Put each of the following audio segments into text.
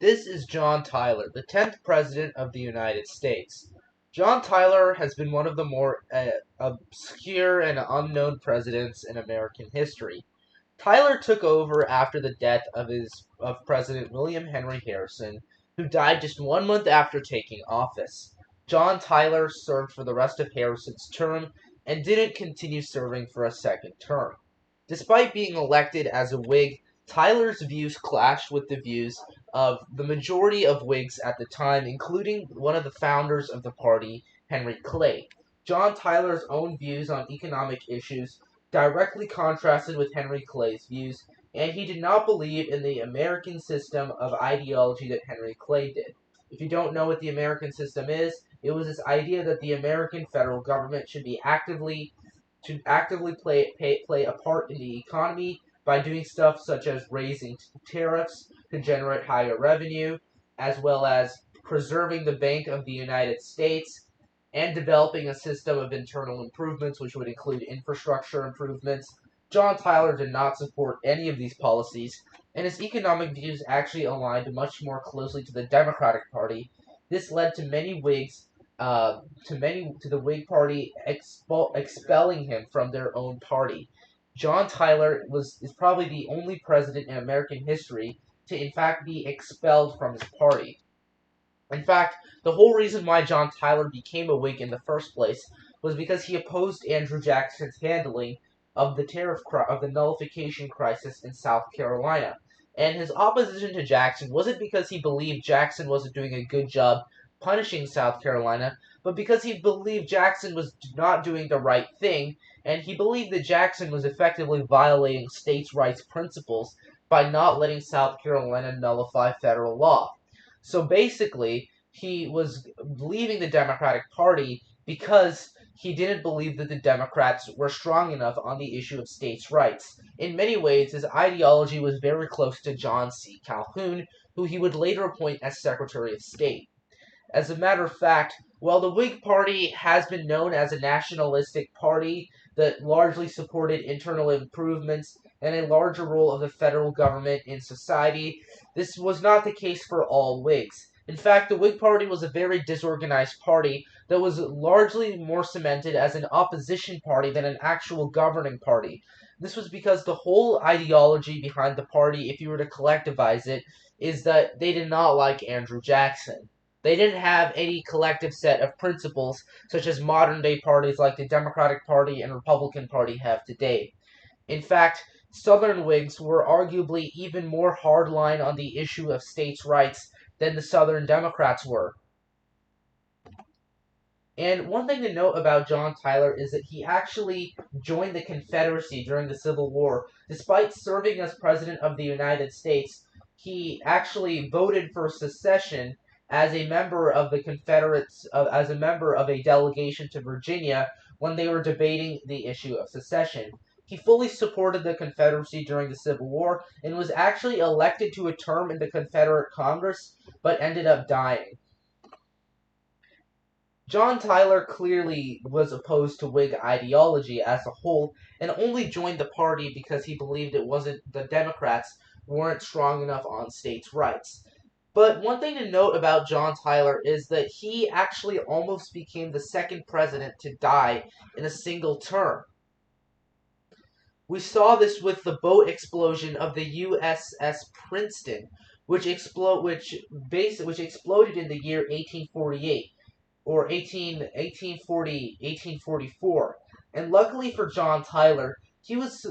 This is John Tyler, the 10th President of the United States. John Tyler has been one of the more obscure and unknown presidents in American history. Tyler took over after the death of President William Henry Harrison, who died just 1 month after taking office. John Tyler served for the rest of Harrison's term and didn't continue serving for a second term. Despite being elected as a Whig, Tyler's views clashed with the views of the majority of Whigs at the time, including one of the founders of the party, Henry Clay. John Tyler's own views on economic issues directly contrasted with Henry Clay's views, and he did not believe in the American system of ideology that Henry Clay did. If you don't know what the American system is, it was this idea that the American federal government should actively play a part in the economy by doing stuff such as raising tariffs to generate higher revenue, as well as preserving the Bank of the United States, and developing a system of internal improvements, which would include infrastructure improvements. John Tyler did not support any of these policies, and his economic views actually aligned much more closely to the Democratic Party. This led to many Whigs to the Whig Party expelling him from their own party. John Tyler is probably the only president in American history to in fact be expelled from his party. In fact, the whole reason why John Tyler became a Whig in the first place was because he opposed Andrew Jackson's handling of the nullification crisis in South Carolina. And his opposition to Jackson wasn't because he believed Jackson wasn't doing a good job punishing South Carolina, but because he believed Jackson was not doing the right thing, and he believed that Jackson was effectively violating states' rights principles by not letting South Carolina nullify federal law. So basically, he was leaving the Democratic Party because he didn't believe that the Democrats were strong enough on the issue of states' rights. In many ways, his ideology was very close to John C. Calhoun, who he would later appoint as Secretary of State. As a matter of fact, while the Whig Party has been known as a nationalistic party that largely supported internal improvements and a larger role of the federal government in society, this was not the case for all Whigs. In fact, the Whig Party was a very disorganized party that was largely more cemented as an opposition party than an actual governing party. This was because the whole ideology behind the party, if you were to collectivize it, is that they did not like Andrew Jackson. They didn't have any collective set of principles, such as modern-day parties like the Democratic Party and Republican Party have today. In fact, Southern Whigs were arguably even more hardline on the issue of states' rights than the Southern Democrats were. And one thing to note about John Tyler is that he actually joined the Confederacy during the Civil War. Despite serving as President of the United States, he actually voted for secession as a member of the Confederates, as a member of a delegation to Virginia when they were debating the issue of secession. He fully supported the Confederacy during the Civil War and was actually elected to a term in the Confederate Congress, but ended up dying. John Tyler clearly was opposed to Whig ideology as a whole and only joined the party because he believed the Democrats weren't strong enough on states' rights. But one thing to note about John Tyler is that he actually almost became the second president to die in a single term. We saw this with the boat explosion of the USS Princeton, which exploded in the year 1848, or 1844. And luckily for John Tyler, he was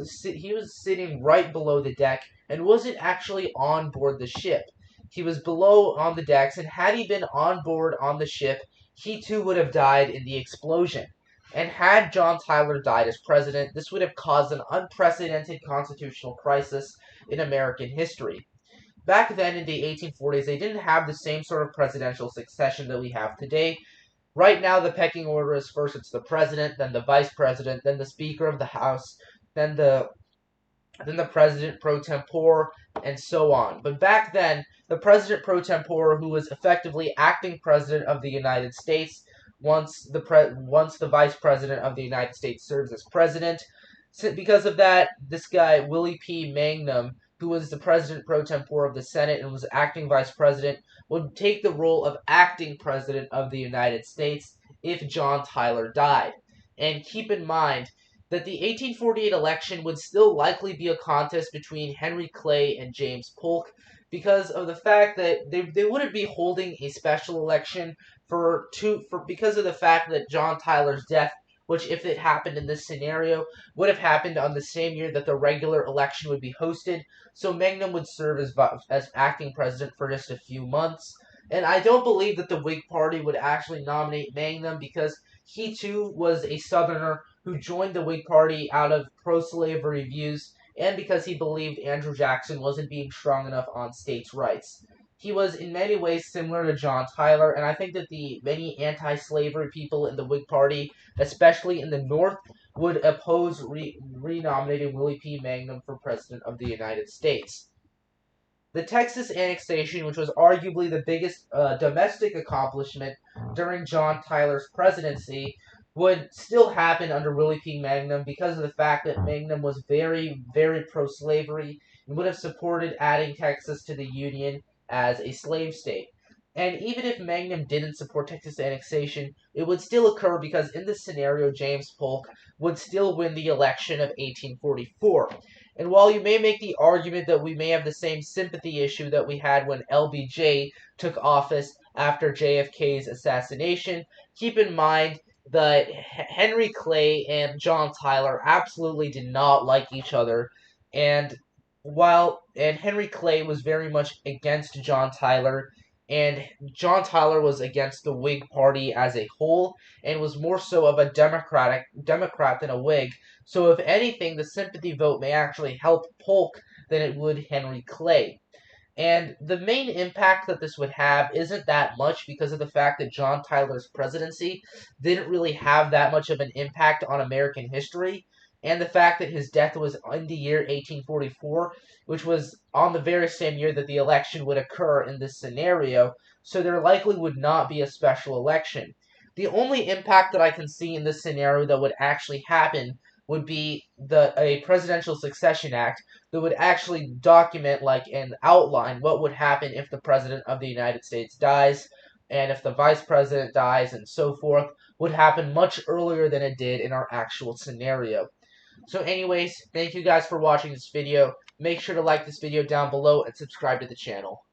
sitting right below the deck and wasn't actually on board the ship. He was below on the decks, and had he been on board on the ship, he too would have died in the explosion. And had John Tyler died as president, this would have caused an unprecedented constitutional crisis in American history. Back then, in the 1840s, they didn't have the same sort of presidential succession that we have today. Right now, the pecking order is first it's the president, then the vice president, then the Speaker of the House, then the president pro tempore, and so on. But back then, the president pro tempore, who was effectively acting president of the United States, once the vice president of the United States serves as president. Because of that, this guy, Willie P. Mangum, who was the president pro tempore of the Senate and was acting vice president, would take the role of acting president of the United States if John Tyler died. And keep in mind that the 1848 election would still likely be a contest between Henry Clay and James Polk because of the fact that they wouldn't be holding a special election because of the fact that John Tyler's death, which if it happened in this scenario, would have happened on the same year that the regular election would be hosted. So Mangum would serve as acting president for just a few months. And I don't believe that the Whig Party would actually nominate Mangum because he too was a Southerner who joined the Whig Party out of pro-slavery views and because he believed Andrew Jackson wasn't being strong enough on states' rights. He was in many ways similar to John Tyler, and I think that the many anti-slavery people in the Whig Party, especially in the North, would oppose renominating Willie P. Mangum for President of the United States. The Texas annexation, which was arguably the biggest domestic accomplishment during John Tyler's presidency, would still happen under Willie P. Mangum because of the fact that Mangum was very, very pro-slavery and would have supported adding Texas to the Union as a slave state. And even if Mangum didn't support Texas annexation, it would still occur because in this scenario, James Polk would still win the election of 1844. And while you may make the argument that we may have the same sympathy issue that we had when LBJ took office after JFK's assassination, keep in mind that Henry Clay and John Tyler absolutely did not like each other, and Henry Clay was very much against John Tyler, and John Tyler was against the Whig Party as a whole, and was more so of a Democrat than a Whig. So if anything, the sympathy vote may actually help Polk than it would Henry Clay. And the main impact that this would have isn't that much because of the fact that John Tyler's presidency didn't really have that much of an impact on American history, and the fact that his death was in the year 1844, which was on the very same year that the election would occur in this scenario, so there likely would not be a special election. The only impact that I can see in this scenario that would actually happen would be a Presidential Succession Act that would actually document and outline what would happen if the President of the United States dies, and if the Vice President dies, and so forth, would happen much earlier than it did in our actual scenario. So anyways, thank you guys for watching this video. Make sure to like this video down below and subscribe to the channel.